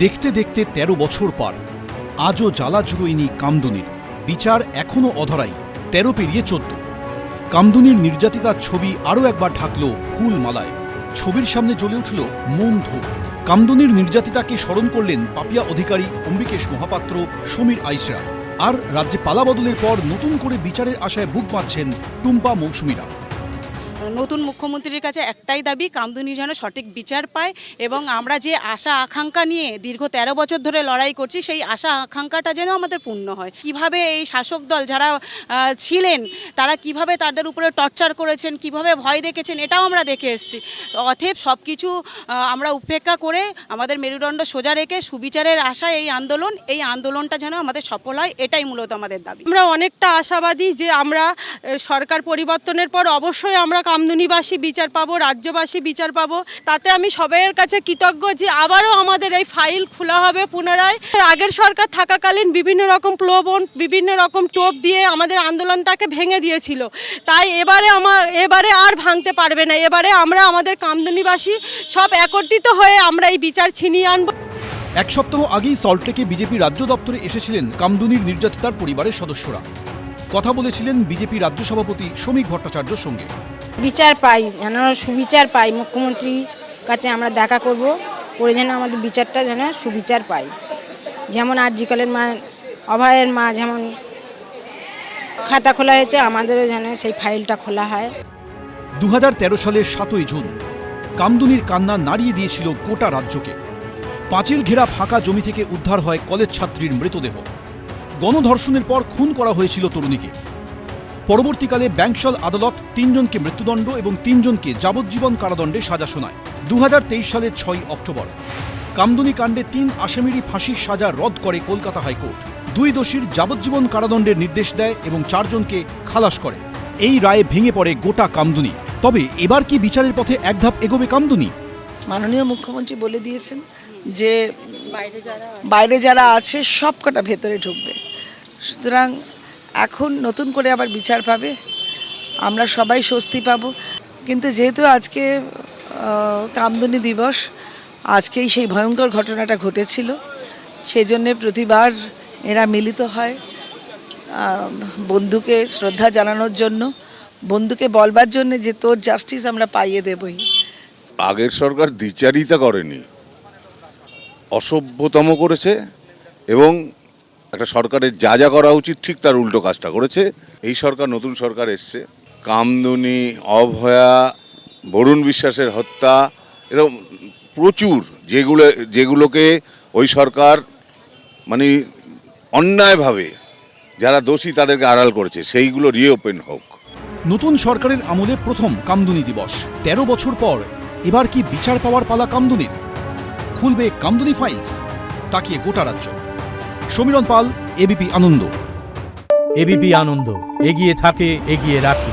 দেখতে দেখতে ১৩ বছর পার, আজও জ্বালা জুড়োয়নি কামদুনির। বিচার এখনও অধরাই, ১৩ পেরিয়ে ১৪। কামদুনির নির্যাতিতার ছবি আরও একবার ঢাকল ফুল মালায়। ছবির সামনে জ্বলে উঠল মন ধূপ। কামদুনির নির্যাতিতাকে স্মরণ করলেন পাপিয়া অধিকারী, অম্বিকেশ মহাপাত্র, সমীর আইসরা। আর রাজ্যে পালাবদলের পর নতুন করে বিচারের আশায় বুক বাঁধছেন টুম্পা মৌসুমীরা। নতুন মুখ্যমন্ত্রীর কাছে একটাই দাবি, কামদুনি যেন সঠিক বিচার পায় এবং আমরা যে আশা আকাঙ্ক্ষা নিয়ে দীর্ঘ ১৩ বছর ধরে লড়াই করছি, সেই আশা আকাঙ্ক্ষাটা যেন আমাদের পূর্ণ হয়। কিভাবে এই শাসক দল যারা ছিলেন তারা কিভাবে তাদের উপরে টর্চার করেছেন, কিভাবে ভয় দেখেছেন, এটাও আমরা দেখে এসেছি। অতএব সব কিছু আমরা উপেক্ষা করে আমাদের মেরুদণ্ড সোজা রেখে সুবিচারের আশায় এই আন্দোলনটা যেন আমাদের সফল হয়, এটাই মূলত আমাদের দাবি। আমরা অনেকটা আশাবাদী যে আমরা সরকার পরিবর্তনের পর অবশ্যই আমরা কামদুনিবাসী বিচার পাবো, রাজ্যবাসী বিচার পাবো। তাতে আমি সবাইয়ের কাছে কৃতজ্ঞ যে আবারও আমাদের এই ফাইল খোলা হবে পুনরায়। আগের সরকার থাকাকালীন বিভিন্ন রকম প্রলোভন, বিভিন্ন রকম টোপ দিয়ে আমাদের আন্দোলনটাকে ভেঙে দিয়েছিল। তাই এবারে আর ভাঙতে পারবে না। এবারে আমরা আমাদের কামদুনিবাসী সব একত্রিত হয়ে আমরা এই বিচার ছিনিয়ে আনবো। এক সপ্তাহ আগেই সল্টলেকে বিজেপি রাজ্য দপ্তরে এসেছিলেন কামদুনির নির্যাতিতার পরিবারের সদস্যরা। কথা বলেছিলেন বিজেপি রাজ্য সভাপতি শ্রমিক ভট্টাচার্যর সঙ্গে। বিচার পাই, যেন সুবিচার পাই, মুখ্যমন্ত্রীর কাছে আমরা দেখা করব, করে যেন আমাদের বিচারটা যেন সুবিচার পাই। যেমন আরজিকলের মা, অভয়ের মা যেমন খাতা খোলা হয়েছে, আমাদেরও যেন সেই ফাইলটা খোলা হয়। ২০১৩ সালের ৭ই জুন কামদুনির কান্না নাড়িয়ে দিয়েছিল গোটা রাজ্যকে। পাঁচিল ঘেরা ফাঁকা জমি থেকে উদ্ধার হয় কলেজ ছাত্রীর মৃতদেহ। গণধর্ষণের পর খুন করা হয়েছিল তরুণীকে। পরবর্তীকালে ব্যাংশাল আদালত ৩ জনকে মৃত্যুদণ্ড এবং ৩ জনকে যাবজ্জীবন কারাদণ্ডে সাজা শোনায়। ২০২৩ সালের ৬ অক্টোবর কামদুনি কাণ্ডে ৩ আসামিরই ফাঁসির সাজা রদ করে কলকাতা হাইকোর্ট। ২ দোষীর যাবজ্জীবন কারাদণ্ডের নির্দেশ দেয় এবং ৪ জনকে খালাস করে। এই রায়ে ভেঙে পড়ে গোটা কামদুনি। তবে এবার কি বিচারের পথে এক ধাপ এগোবে কামদুনি? মাননীয় মুখ্যমন্ত্রী বলে দিয়েছেন যে বাইরে যারা আছে সব কটা ভেতরে ঢুকবে। সুতরাং এখন নতুন করে আবার বিচার পাবে, আমরা সবাই স্বস্তি পাব। কিন্তু যেহেতু আজকে কামদুনি দিবস, আজকেই সেই ভয়ঙ্কর ঘটনাটা ঘটেছিল, সেই জন্যে প্রতিবার এরা মিলিত হয় বন্ধুকে শ্রদ্ধা জানানোর জন্য, বন্ধুকে বলবার জন্য যে তোর জাস্টিস আমরা পাইয়ে দেবই। আগের সরকার দ্বিচারিতা করেনি, অসভ্যতম করেছে এবং একটা সরকারের যা যা করা উচিত ঠিক তার উল্টো কাজটা করেছে। এই সরকার, নতুন সরকার এসছে, কামদুনি, অভয়া, বরুণ বিশ্বাসের হত্যা, এরকম প্রচুর যেগুলোকে ওই সরকার মানে অন্যায়ভাবে যারা দোষী তাদেরকে আড়াল করেছে, সেইগুলো রিওপেন হোক। নতুন সরকারের আমলে প্রথম কামদুনি দিবস। ১৩ বছর পর এবার কি বিচার পাওয়ার পালা কামদুনির? খুলবে কামদুনি ফাইলস? তাকিয়ে গোটা রাজ্য। সমীরণ পাল, এবিপি আনন্দ। এবিপি আনন্দ, এগিয়ে থাকে, এগিয়ে রাখে।